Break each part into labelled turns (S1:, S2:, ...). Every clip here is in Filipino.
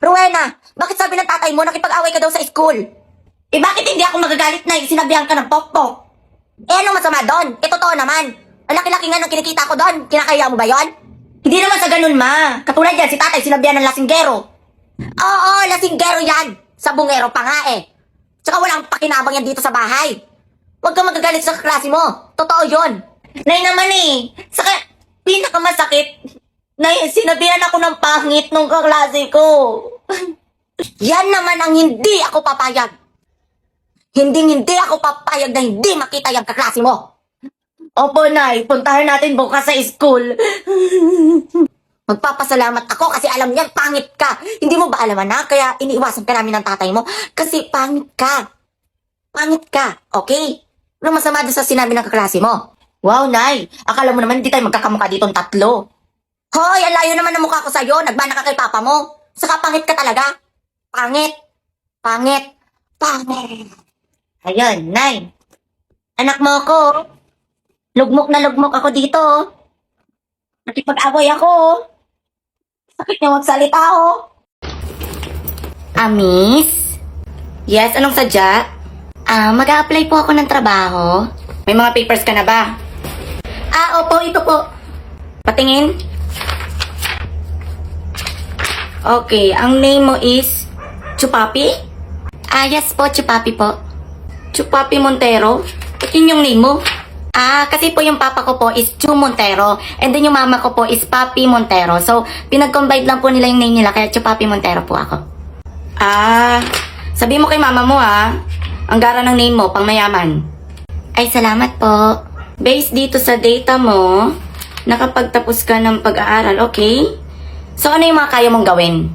S1: Rowena, bakit sabi ng tatay mo nakipag-away ka daw sa school? Eh bakit hindi ako magagalit na sinabihan ka ng pokpok? Eh anong masama doon? Eh totoo naman. Ang laki-laki nga ng kinikita ko doon. Kinakaya mo ba yon? Hindi naman sa ganun, ma. Katulad yan, si tatay sinabihan ng lasinggero. Oo, lasinggero yan. Sabungero pa nga eh. Tsaka walang pakinabang yan dito sa bahay. Huwag kang magagalit sa klase mo. Totoo yon. Nay naman eh. Saka, pinakamasakit. Nay, sinabihan ako ng pangit nung kaklase ko. Yan naman ang hindi ako papayag. Hindi ako papayag na hindi makita yung kaklase mo. Opo, Nay. Puntahan natin bukas sa school. Magpapasalamat ako kasi alam niyan, pangit ka. Hindi mo ba alam na? Kaya iniiwasan ka namin ng tatay mo. Kasi pangit ka. Pangit ka, okay? Ano masama doon sa sinabi ng kaklase mo? Wow, Nay. Akala mo naman hindi tayo magkakamukha ditong tatlo. Hoy, ang layo naman ng mukha ko sa'yo. Nagmana ka kay papa mo. Saka pangit ka talaga. Pangit. Pangit. Pangit. Ayun, Nay. Anak mo ako. Lugmok na lugmok ako dito. Nakipag-away ako. Sakit niya magsalita ako. Miss? Yes, anong sadya? Mag-a-apply po ako ng trabaho. May mga papers ka na ba? Opo, ito po. Patingin. Okay, ang name mo is Chupapi? Yes po, Chupapi po. Chupapi Montero? Yun yung name mo? Kasi po yung papa ko po is Chu Montero and then yung mama ko po is Papi Montero. So, pinag-combine lang po nila yung name nila kaya Chupapi Montero po ako. Sabi mo kay mama mo ang gara ng name mo, pang mayaman. Ay, salamat po. Based dito sa data mo, nakapagtapos ka ng pag-aaral, okay? So, ano yung mga kaya mong gawin?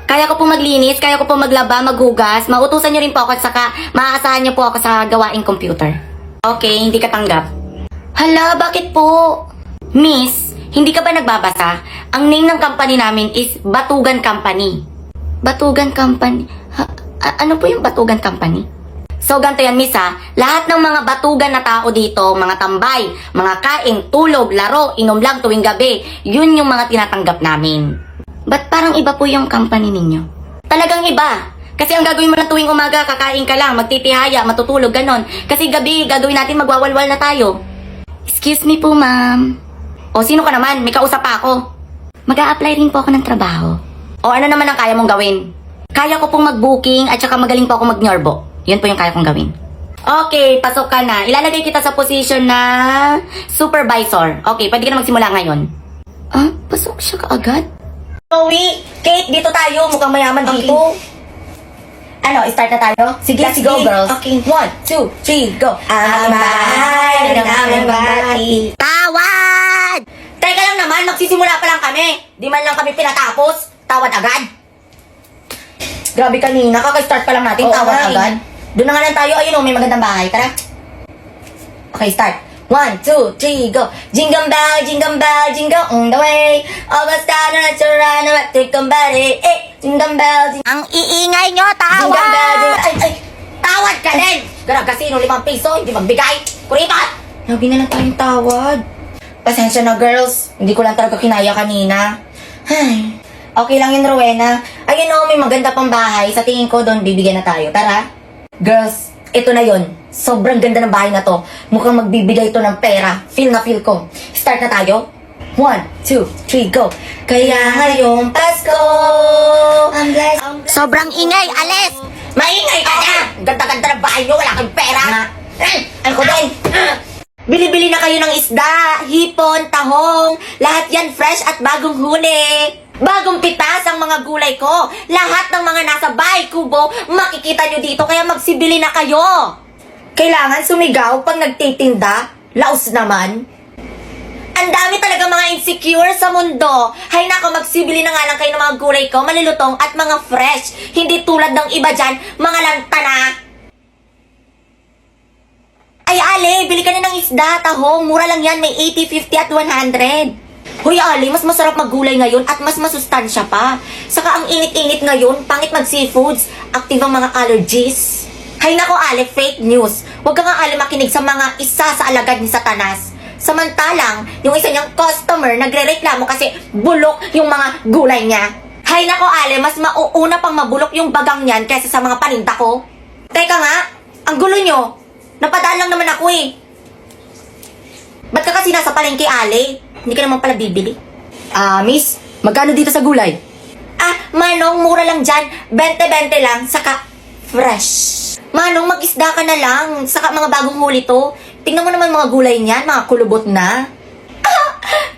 S1: Kaya ko po maglinis, kaya ko po maglaba, maghugas, mautusan nyo rin po ako at saka maaasahan nyo po ako sa gawaing computer. Okay, hindi ka tanggap. Hala, bakit po? Miss, hindi ka ba nagbabasa? Ang name ng company namin is Batugan Company. Batugan Company? Ano po yung Batugan Company? So, ganito yan, miss lahat ng mga batugan na tao dito, mga tambay, mga kain, tulog, laro, inom lang tuwing gabi, yun yung mga tinatanggap namin. Ba't parang iba po yung company ninyo? Talagang iba. Kasi ang gagawin mo lang tuwing umaga, kakain ka lang, magtitihaya, matutulog, ganon. Kasi gabi, gagawin natin magwawalwal na tayo. Excuse me po, ma'am. O, sino ka naman? May kausap pa ako. Mag-a-apply rin po ako ng trabaho. O, ano naman ang kaya mong gawin? Kaya ko pong mag-booking at saka magaling po ako mag-nyorbo. Yun po yung kaya kong gawin. Okay, pasok ka na. Ilalagay kita sa position na supervisor. Okay, pwede ka na magsimula ngayon. Pasok siya kaagad? Chloe, Kate, dito tayo. Mukhang mayaman dito. Ano, start na tayo? Sige, let's go, girls. Okay. 1, 2, 3, go. Ang bahay ng aming bati. Tawad! Teka lang naman, magsisimula pa lang kami. Di man lang kami pinatapos. Tawad agad. Grabe kanina, kaka-start pa lang natin. Tawad agad. Doon na nga lang tayo. Ayun may magandang bahay. Tara. Okay, start. 1, 2, 3, go. Jingle bell, jingle on the way. All the stars are around the take body. Jingle bell, jingle. Ang iingay nyo, tawad! Jingle bell, jingle. Ay, tawad ka din! Garag kasi nung 5 piso, hindi magbigay. Kuripat! Lagi na lang tayong tawad. Pasensya na, girls. Hindi ko lang talaga kinaya kanina. Ay, okay lang yun, Rowena. Ayun may maganda pang bahay. Sa tingin ko doon, bibigyan na tayo. Tara. Girls, ito na yon. Sobrang ganda ng bahay na to. Mukhang magbibigay ito ng pera. Feel na feel ko. Start na tayo. 1, 2, 3, go. Kaya ngayong Pasko, I'm blessed. Sobrang ingay, alis! Maingay ka na! Ganda-ganda ng bahay nyo, wala kang pera. Ano ko din? Bili-bili na kayo ng isda, hipon, tahong. Lahat yan fresh at bagong huli. Bagong pitas ang mga gulay ko. Lahat ng mga nasa bahay kubo, makikita nyo dito, kaya magsibili na kayo. Kailangan sumigaw pag nagtitinda? Laos naman. Ang dami talaga mga insecure sa mundo. Hay nako, magsibili na nga lang kayo ng mga gulay ko, malilutong at mga fresh. Hindi tulad ng iba dyan, mga lantana. Ay, Ale, bili ka na ng isda, tahong. Mura lang yan, may 80, 50 at 100. Hoy, Ali, mas masarap maggulay ngayon at mas masustansya pa. Saka ang init-init ngayon, pangit mag-seafoods, active ang mga allergies. Hay nako, Ale, fake news. Huwag ka nga, Ale, makinig sa mga isa sa alagad ni Satanas. Samantalang, yung isa niyang customer nagre-reklamo kasi bulok yung mga gulay niya.
S2: Hay nako, Ale, mas mauuna pang mabulok yung bagang yan kaysa sa mga paninda ko. Teka nga, ang gulo nyo. Napadaan lang naman ako eh. Ba't ka kasi nasa palengke, Ale? Hindi ka naman pala bibili.
S3: Miss, magkano dito sa gulay?
S2: Manong, mura lang dyan. 20-20 lang, saka fresh. Manong, mag-isda ka na lang. Saka mga bagong huli to. Tingnan mo naman mga gulay niyan, mga kulubot na.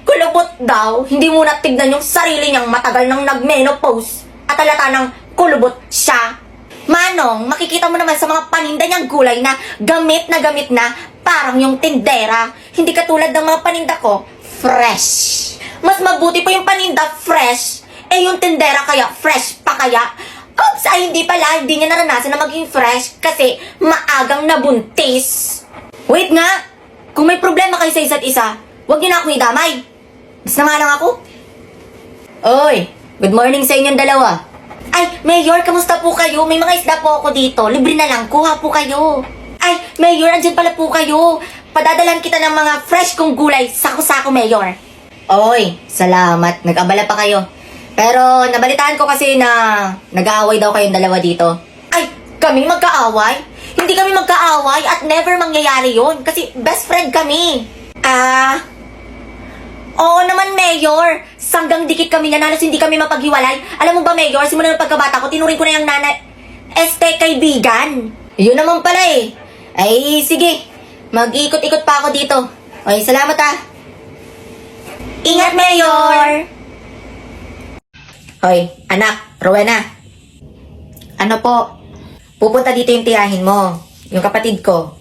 S2: Kulubot daw. Hindi mo na tignan yung sarili niyang matagal nang nag-menopause. At halata ng kulubot siya. Manong, makikita mo naman sa mga paninda niyang gulay na gamit na parang yung tindera. Hindi katulad ng mga paninda ko, fresh. Mas mabuti pa yung paninda fresh. Yung tindera kaya fresh pa kaya. Oops, hindi pala. Hindi niya naranasan na maging fresh kasi maagang nabuntis. Wait nga. Kung may problema kayo sa isa't isa, huwag niyo na akong idamay. Basta nga lang ako.
S3: Oy, good morning sa inyong dalawa.
S2: Ay, Mayor, kamusta po kayo? May mga isda po ako dito. Libre na lang. Kuha po kayo. Ay, Mayor, andyan pala po kayo. Padadalan kita ng mga fresh kong gulay. Sako-sako, Mayor.
S3: Oy, salamat. Nag-abala pa kayo. Pero nabalitaan ko kasi na nag-aaway daw kayong dalawa dito.
S2: Ay, kami magkaaway? Hindi kami magkaaway at never mangyayari yon kasi best friend kami. Oo naman, Mayor. Sanggang dikit kami niyan, halos hindi kami mapaghiwalay. Alam mo ba, Mayor, simula ng pagkabata ko, tinuring ko na yung nanay. Kaibigan.
S3: Yun naman pala eh. Ay, sige. Mag-ikot-ikot pa ako dito. Oy, salamat
S2: Ingat, Mayor!
S3: Hoy, anak, Rowena. Ano po? Pupunta dito yung tiyahin mo. Yung kapatid ko.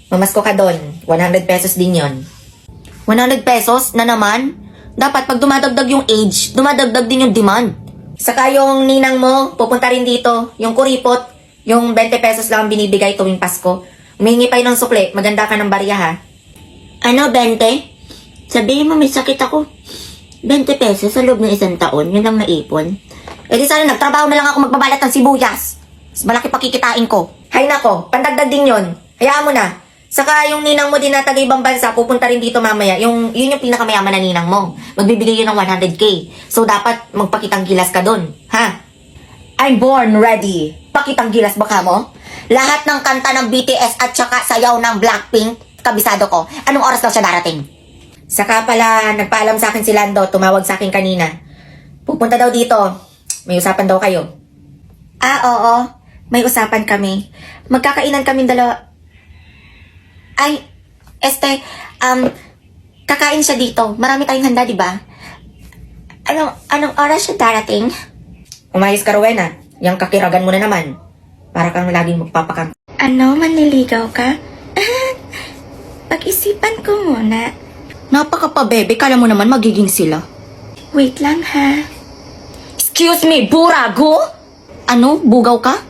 S3: Mamasko ka doon. 100 pesos din yon.
S2: 100 pesos na naman? Dapat pag dumadagdag yung age, dumadagdag din yung demand.
S3: Saka yung ninang mo, pupunta rin dito. Yung kuripot, yung 20 pesos lang ang binibigay tuwing Pasko. Humingi pa yun ng sukle. Maganda ka ng barya ha.
S2: Ano, 20? Sabihin mo may sakit ako. 20 pesos sa loob ng isang taon, yun lang naipon.
S3: Eh di sana nagtrabaho na lang ako magbabalat ng sibuyas. Mas malaki pakikitain ko. Hay nako, pandagdag din yon. Hayaan mo na. Saka yung ninang mo din na taga ibang bansa, pupunta rin dito mamaya. Yun yung pinakamayaman na ninang mo. Magbibigay yun ng 100k. So dapat magpakitang gilas ka dun. Ha? I'm born ready. Pakitang gilas ba ka mo? Lahat ng kanta ng BTS at saka sayaw ng Blackpink, kabisado ko. Anong oras daw siya darating? Saka pala, nagpaalam sa akin si Lando, tumawag sa akin kanina. Pupunta daw dito. May usapan daw kayo.
S2: Oo. May usapan kami. Magkakainan kaming dalawa. Ay, kakain siya dito. Marami tayong handa, di ba? Anong oras siya darating?
S3: Umayos ka, Rowena. Yang kakiragan mo na naman. Para kang laging magpapakang.
S1: Ano, manliligaw ka? Pag-isipan ko muna.
S2: Napaka-pabebe, kala mo naman magiging sila.
S1: Wait lang ha.
S2: Excuse me, burago? Ano? Bugaw ka?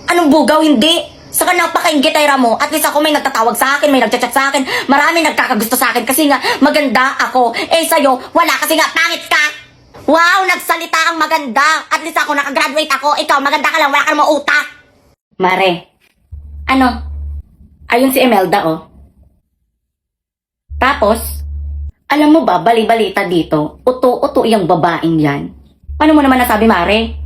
S2: Anong bugaw? Hindi. Saka napaka-ingitayra mo. At least ako may nagtatawag sa akin, may nagchat-chat sa akin. Marami nagkakagusto sa akin kasi nga maganda ako. Sa'yo, wala kasi nga pangit ka. Wow, nagsalita ang maganda. At least ako nakagraduate ako. Ikaw, maganda ka lang, wala ka namang utak.
S1: Mare. Ano? Ayun si Imelda, oh. Tapos, alam mo ba, bali-balita dito, uto-uto yung babaeng yan. Paano mo naman nasabi, Mare?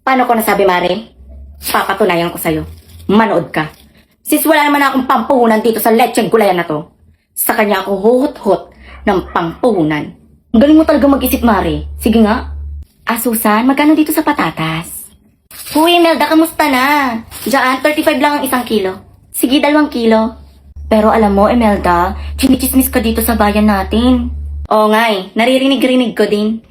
S1: Paano ko nasabi, Mare? Papatunayan ko sa'yo. Manood ka. Sis, wala naman akong pampuhunan dito sa lecheng gulayan na to. Sa kanya ako huhut-hut ng pampuhunan. Ang galing mo talaga mag-isip, Mare. Sige nga. Susan, magkano dito sa patatas? Huy, Imelda, kamusta na? Diyan, 35 lang ang 1 kilo. Sige, 2 kilo. Pero alam mo, Imelda, chinichismis ka dito sa bayan natin. Oo nga eh, naririnig-rinig ko din.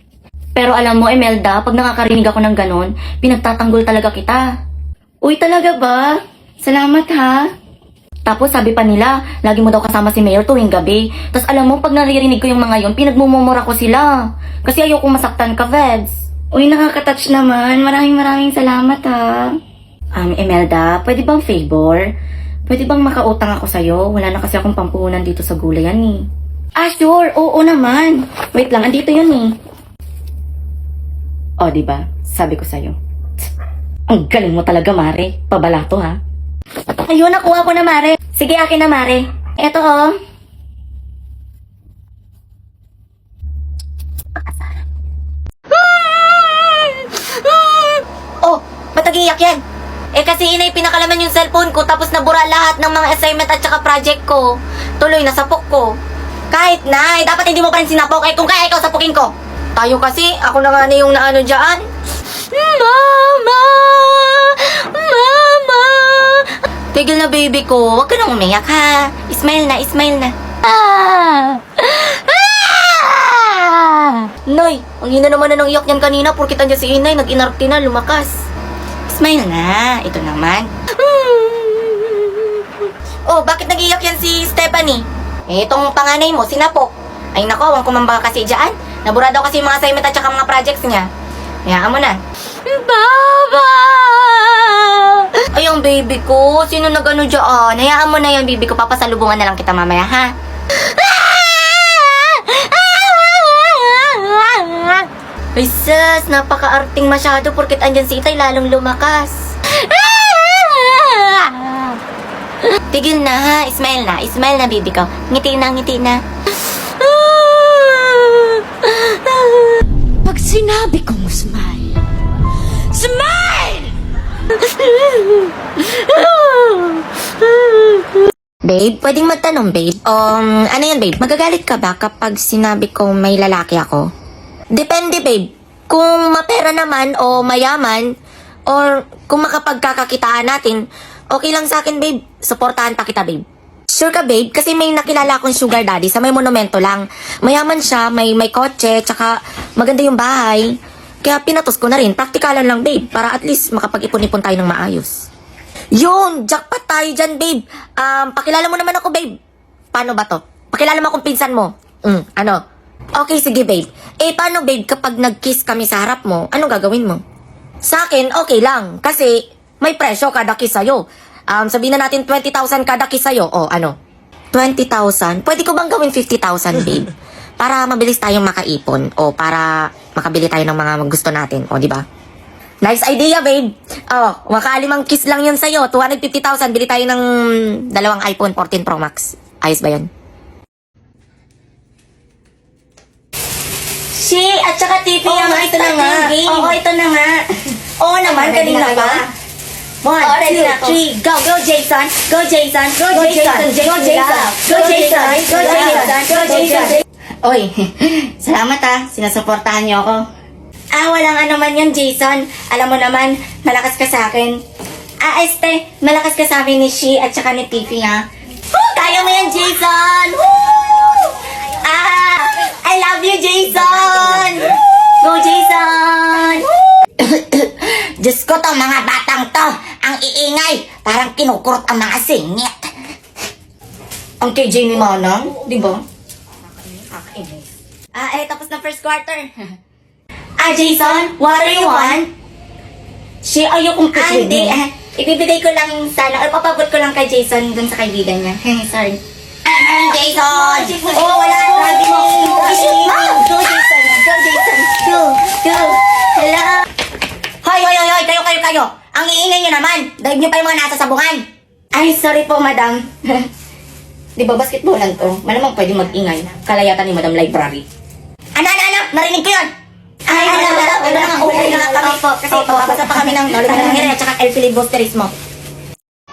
S1: Pero alam mo, Imelda, pag nakakarinig ako ng ganon, pinagtatanggol talaga kita. Uy, talaga ba? Salamat ha. Tapos sabi pa nila, lagi mo daw kasama si Mayor tuwing gabi. Tapos alam mo, pag naririnig ko yung mga yon, pinagmumumura ko sila. Kasi ayoko masaktan ka, Vebs. Uy, nakaka-touch naman. Maraming salamat ha. Imelda, pwede bang favor? Pwede bang makautang ako sa'yo? Wala na kasi akong pampuhunan dito sa gulayan eh. Sure. Oo naman. Wait lang, andito yun eh. O, diba? Sabi ko sa'yo. Ang galing mo talaga, Mare. Pabalato, ha? Ayun, nakuha ko na, Mare. Sige, akin na, Mare. Eto, oh.
S2: umiyak yan? Eh kasi inay, pinakalaman yung cellphone ko tapos nabura lahat ng mga assignment at saka project ko. Tuloy, nasapok ko. Kahit na, dapat hindi mo pa rin sinapok. Eh kung kaya ikaw, sapukin ko. Tayo kasi, ako na nga na yung naano dyan. Mama! Mama! Tigil na baby ko, huwag ka nang umiyak ha. Smile na, smile na. Noy, ang hina naman na ng iyak niyan kanina porkit andyan si inay, nag-inarte na, lumakas. Smile na, ito naman. Oh, bakit nag-iyak yan si Stephanie? Eh, itong panganay mo, sinapok. Ay nako, awang kumamba kasi dyan. Nabura daw kasi yung mga assignment at saka mga projects niya. Hayaan mo na. Baba! Ay, ang baby ko. Sino nag-ano dyan? Hayaan mo na yan, baby ko. Papasalubungan na lang kita mamaya, ha? Ay, sus, napaka-arting masyado porkit andyan si Itay, lalong lumakas. Tigil na, ha? Smile na. Smile na, baby ko. Ngiti na, ngiti na.
S3: Pag sinabi kong smile, smile!
S2: Babe, pwedeng magtanong, babe? Ano yan, babe? Magagalit ka ba kapag sinabi kong may lalaki ako? Depende, babe. Kung mapera naman o mayaman, or kung makapagkakakitaan natin, okay lang sa akin, babe. Suportahan pa kita, babe. Sure ka, babe? Kasi may nakilala akong sugar daddy sa may monumento lang. Mayaman siya, may kotse, tsaka maganda yung bahay. Kaya pinatos ko na rin. Praktikalan lang, babe. Para at least makapag-ipon-ipon tayo ng maayos. Yun! Jackpot tayo dyan, babe. Pakilala mo naman ako, babe. Paano ba to? Pakilala mo akong pinsan mo. Ano? Okay, sige, babe. Eh, paano, babe, kapag nag-kiss kami sa harap mo, anong gagawin mo? Sa akin, okay lang. Kasi may presyo kada kiss sa'yo. Sabihin na natin 20,000 kada kiss sa'yo. O, ano? 20,000? Pwede ko bang gawin 50,000, babe? Para mabilis tayong makaipon. O, para makabili tayo ng mga gusto natin. O, di ba? Nice idea, babe. Oh, makalimang kiss lang yun sa'yo. 250,000. Bili tayo ng dalawang iPhone 14 Pro Max. Ayos ba yan? Si, at saka TV
S3: Oo,
S2: ang
S3: ito na nga.
S2: Oo, ito na nga.
S3: Oo naman,
S2: Ready
S3: kanina
S2: na
S3: pa.
S2: kayo? 1,
S3: ready
S2: 2,
S3: na ako.
S2: 3, go! Go, Jason! Go, Jason! Go, Jason! Go, Jason! Go, Jason! Go, Jason! Go, Jason! Oy, salamat sinasuportahan niyo ako. Walang ano man yun, Jason. Alam mo naman, malakas ka sa akin. Malakas ka sa amin ni Shi at saka ni Tiffy, ha? Kaya mo yan, Jason! I love you, Jason! Go, Jason! Diyos ko, tong mga batang to, ang iingay, parang kinukurot ang mga singit. Ang KJ ni Manang, di ba? Tapos na first quarter. Jason, what do you want? Ayokong pitwid mo. Ibibigay ko lang sana, or papabot ko lang kay Jason dun sa kaibigan niya. Sorry. Jason! Oh, wala na. Sabi mo. Go, Jason! Go, Jason! Go! Hello! Hoy! Kayo! Ang iingay nyo naman! Dahil nyo pa yung mga nasa sabungan! Ay, sorry po, madam. Di ba, basketball lang to? Malamang pwede mag-ingay. Kalayatan ni Madam Library. Ano? Narinig ko yun! Ay, okay na kami po. Kasi babasa pa kami ng Lolo ng Hira at saka El Filibusterismo.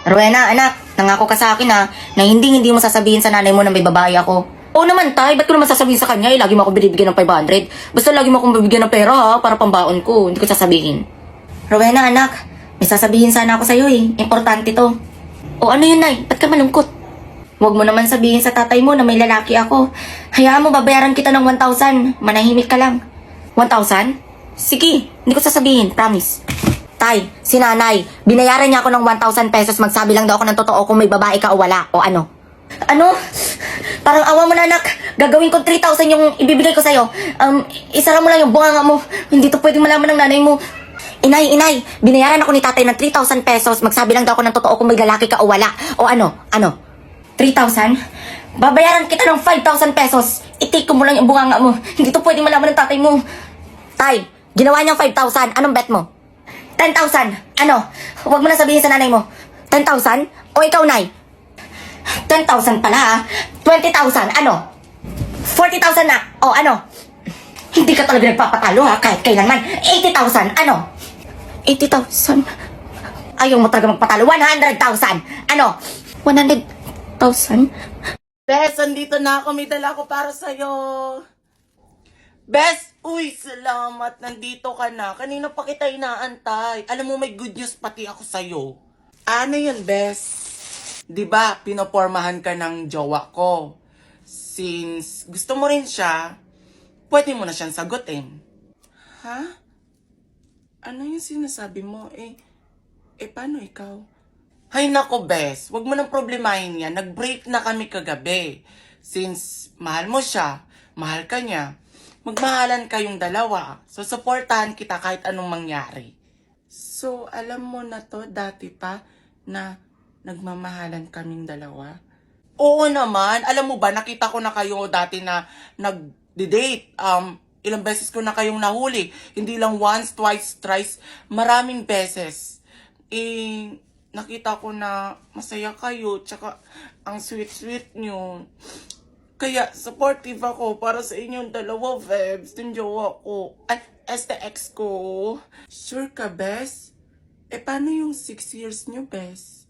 S2: Rowena, anak, nangako ka sa akin na hindi mo sasabihin sa nanay mo na may babae ako. Oo naman, tay, ba't ko naman sasabihin sa kanya? Lagi mo ako binibigyan ng 500. Basta lagi mo akong bibigyan ng pera, ha, para pambaon ko. Hindi ko sasabihin. Rowena, anak, may sasabihin sana ako sa'yo, eh. Importante to. O ano yun, nay? Ba't ka malungkot? Huwag mo naman sabihin sa tatay mo na may lalaki ako. Hayaan mo, babayaran kita ng 1,000. Manahimik ka lang. 1,000? Sige, hindi ko sasabihin, promise. Tay, si nanay, binayaran niya ako ng 1,000 pesos, magsabi lang daw ako ng totoo kung may babae ka o wala, o ano? Ano? Parang awa mo na, anak. Gagawin ko 3,000 yung ibibigay ko sa'yo. Isara mo lang yung bunganga mo. Hindi to pwedeng malaman ng nanay mo. Inay, binayaran ako ni tatay ng 3,000 pesos, magsabi lang daw ako ng totoo kung may lalaki ka o wala, o ano? 3,000? Babayaran kita ng 5,000 pesos. I-take ko mo lang yung bunganga mo. Hindi to pwedeng malaman ng tatay mo. Tay, ginawa niyang 5,000. Anong bet mo? 10,000. Ano? Huwag mo na sabihin sa nanay mo. 10,000? O ikaw, nay? 10,000 pala, ha? 20,000. Ano? 40,000 na. O ano? Hindi ka talaga nagpapatalo, ha? Kahit kailanman. 80,000. Ano? 80,000.
S3: Ayaw mo talaga magpatalo. 100,000! Ano?
S1: 100,000?
S4: Bes, andito na ako. May dala ko para sa'yo. Bes, uy, salamat. Nandito ka na. Kanina pa kita inaantay. Alam mo, may good news pati ako sa'yo. Ano yun, Bes? Diba, pinopormahan ka ng jowa ko. Since gusto mo rin siya, pwede mo na siyang sagutin. Ha? Ano yung sinasabi mo? Paano ikaw? Hay nako, Bes. Huwag mo nang problemahin yan. Nag-break na kami kagabi. Since mahal mo siya, mahal ka niya, magmahalan kayong dalawa. So, supportahan kita kahit anong mangyari. So, alam mo na to dati pa na nagmamahalan kaming dalawa? Oo naman. Alam mo ba, nakita ko na kayo dati na nag-date. Ilang beses ko na kayong nahuli. Hindi lang once, twice, thrice. Maraming beses. Nakita ko na masaya kayo. Tsaka, ang sweet-sweet nyo. Kaya, supportive ako para sa inyong dalawa, Vebs. Yung jowa ko. Ay, STX ko. Sure ka, Bes? Paano yung 6 years nyo, Bes?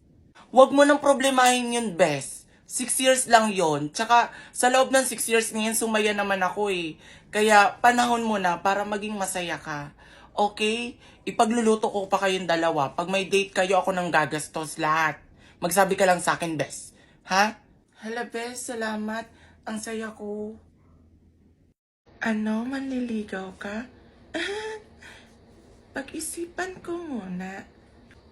S4: Huwag mo nang problemahin yun, Bes. 6 years lang yon. Tsaka, sa loob ng 6 years ngayon, sumaya naman ako eh. Kaya, panahon mo na para maging masaya ka. Okay? Ipagluluto ko pa kayong dalawa. Pag may date kayo, ako nang gagastos lahat. Magsabi ka lang sa akin, Bes. Ha? Hala, Bes, salamat. Ang saya ko. Ano, manliligaw ka? Pag-isipan ko muna.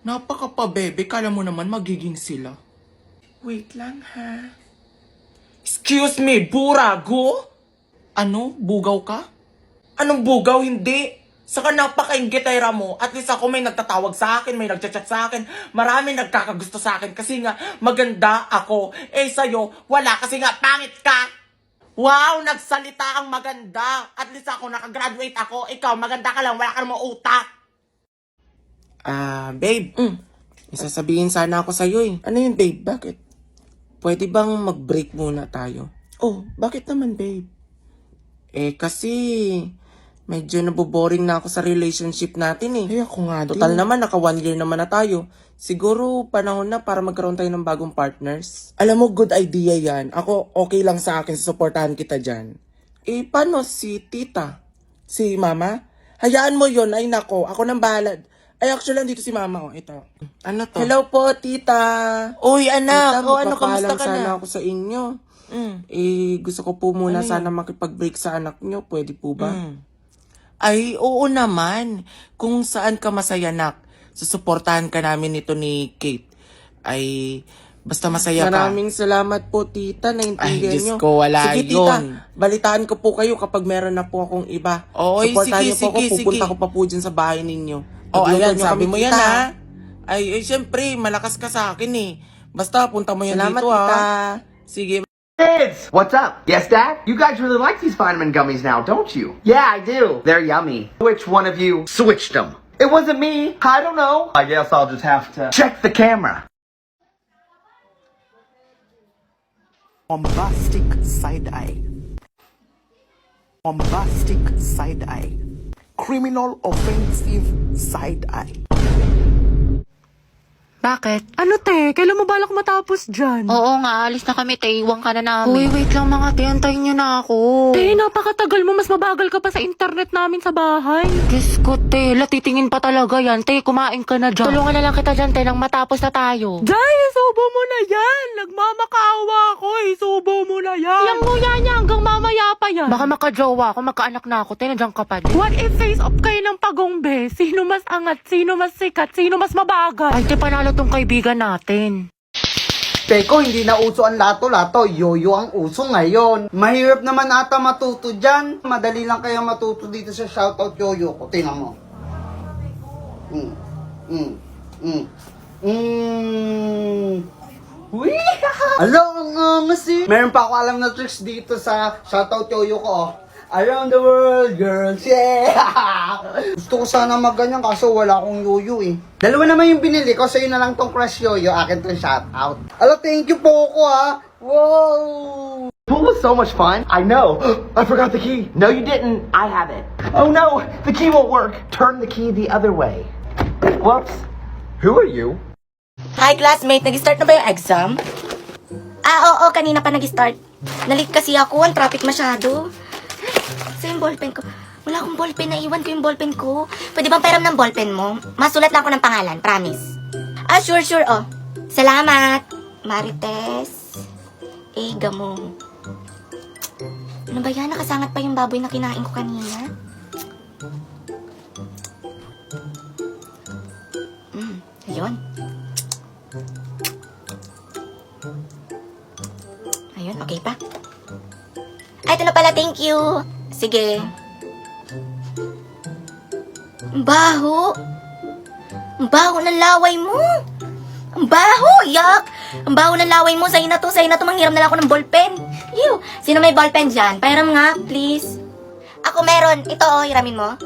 S4: Napaka pa, bebe. Kala mo naman magiging sila. Wait lang, ha? Excuse me, burago? Ano? Bugaw ka? Anong bugaw? Hindi. Saka napaka-inggitera mo. At least ako may nagtatawag sa akin, may nagchat-chat sa akin. Marami nagkakagusto sa akin kasi nga maganda ako. Sa'yo, wala kasi nga pangit ka. Wow, nagsalita ang maganda. At least ako, nakagraduate ako. Ikaw, maganda ka lang, wala ka namang utak. Babe. Isasabihin sana ako sa'yo eh. Ano yun, babe? Bakit? Pwede bang mag-break muna tayo? Oh, bakit naman, babe? Kasi medyo naboboring na ako sa relationship natin eh. Ay, ako nga din. Total naman, naka 1 year naman na tayo. Siguro, panahon na para magkaroon tayo ng bagong partners. Alam mo, good idea yan. Ako, okay lang sa akin, susuportahan kita dyan. Paano si tita? Si mama? Hayaan mo yon. Ay nako, ako nang bahala. Ay, actually, dito si mama, oh. Ito. Ano to? Hello po, tita. Uy, anak.
S5: Tita,
S4: Ano, kamusta ka
S5: sana
S4: na?
S5: ako sa inyo. Gusto ko po muna sana makipag-break sa anak nyo. Pwede po ba?
S4: Ay, oo naman. Kung saan ka masaya, nak. Susuportahan ka namin nito ni Kate. Ay, basta masaya ka.
S5: Maraming salamat po, tita. Naintindihan
S4: Ay, Diyos
S5: nyo.
S4: ko, wala
S5: Sige,
S4: yun.
S5: tita. Balitaan ko po kayo kapag meron na po akong iba.
S4: Oy,
S5: Suportahan
S4: sige,
S5: niyo po ako.
S4: sige,
S5: Pupunta
S4: sige.
S5: ko pa po dyan sa bahay ninyo.
S4: Oh,
S5: Pagluto
S4: ayan,
S5: niyo
S4: sabi
S5: kami,
S4: mo yan,
S5: tita.
S4: ha? Ay, syempre, malakas ka sa akin, eh. Basta, punta mo yan
S5: Salamat,
S4: dito,
S5: tita.
S4: ha? Sige.
S6: Kids! What's up? Yes, Dad? You guys really like these vitamin gummies now, don't you? Yeah, I do. They're yummy. Which one of you switched them? It wasn't me. I don't know. I guess I'll just have to check the camera.
S7: Bombastic side eye. Bombastic side eye. Criminal offensive side eye.
S8: Bakit?
S9: Ano te? Kailan mo balak matapos dyan?
S8: Oo nga, alis na kami, te. Iwan ka na namin.
S9: Uy,
S8: wait lang mga te. Antayin nyo na ako.
S9: Te, napakatagal mo. Mas mabagal ka pa sa internet namin sa bahay.
S8: Diyos ko, te. Latitingin pa talaga yan. Te, kumain ka na dyan. Tulungan na lang kita dyan, te, nang matapos na tayo.
S9: Jay, isubo mo na yan. Nagmamakaawa ako. Isubo mo na yan.
S8: Yang nguya niya hanggang mamaya pa yan. Baka makajowa ako, magkaanak na ako, te. Nandiyan ka pa din.
S9: What if face off kayo ng pagongbe? Sino mas angat? Sino mas sikat? Sino mas mabagal?
S8: Ay, te, panalo tong kaibigan natin.
S10: Teko, hindi na uso ang lato-lato. Yoyo ang uso ngayon. Mahirap naman ata matuto dyan. Madali lang kaya matuto dito sa shoutout yoyo ko. Tingnan mo. Uy! Alo, ang angas eh. Meron pa ako alam na tricks dito sa shoutout yoyo ko. Oh. Around the world, girls, yeah! Gusto ko sana magganyan kaso wala akong yoyo eh. Dalawa naman yung binili ko, so yun na lang tong crush yoyo, akin tong shoutout. Alo, thank you po ko ha! Wow!
S6: Pool was so much fun. I know. I forgot the key. No, you didn't. I have it. Oh no, the key won't work. Turn the key the other way. Whoops. Who are you?
S1: Hi, classmate. Nag-start na ba yung exam? Oo, kanina pa nag-start. Nalate kasi ako. Ang traffic masyado. Sa yung ballpen ko. Wala akong ballpen. Naiwan ko yung ballpen ko. Pwede bang pairam ng ballpen mo? Masulat lang ako ng pangalan. Promise. Sure. Oh. Salamat. Marites. Gamo. Ano ba yan? Nakasangat pa yung baboy na kinain ko kanina. Ayun. Ayun, okay pa. Ay, ito na pala, thank you. Sige. Ang baho. Ang baho ng laway mo. Ang baho, yak. Ang baho ng laway mo. Sa'yo na to. Manghiram na lang ako ng ballpen. Sino may ballpen dyan? Pahiram nga, please. Ako meron. Ito, hiramin mo.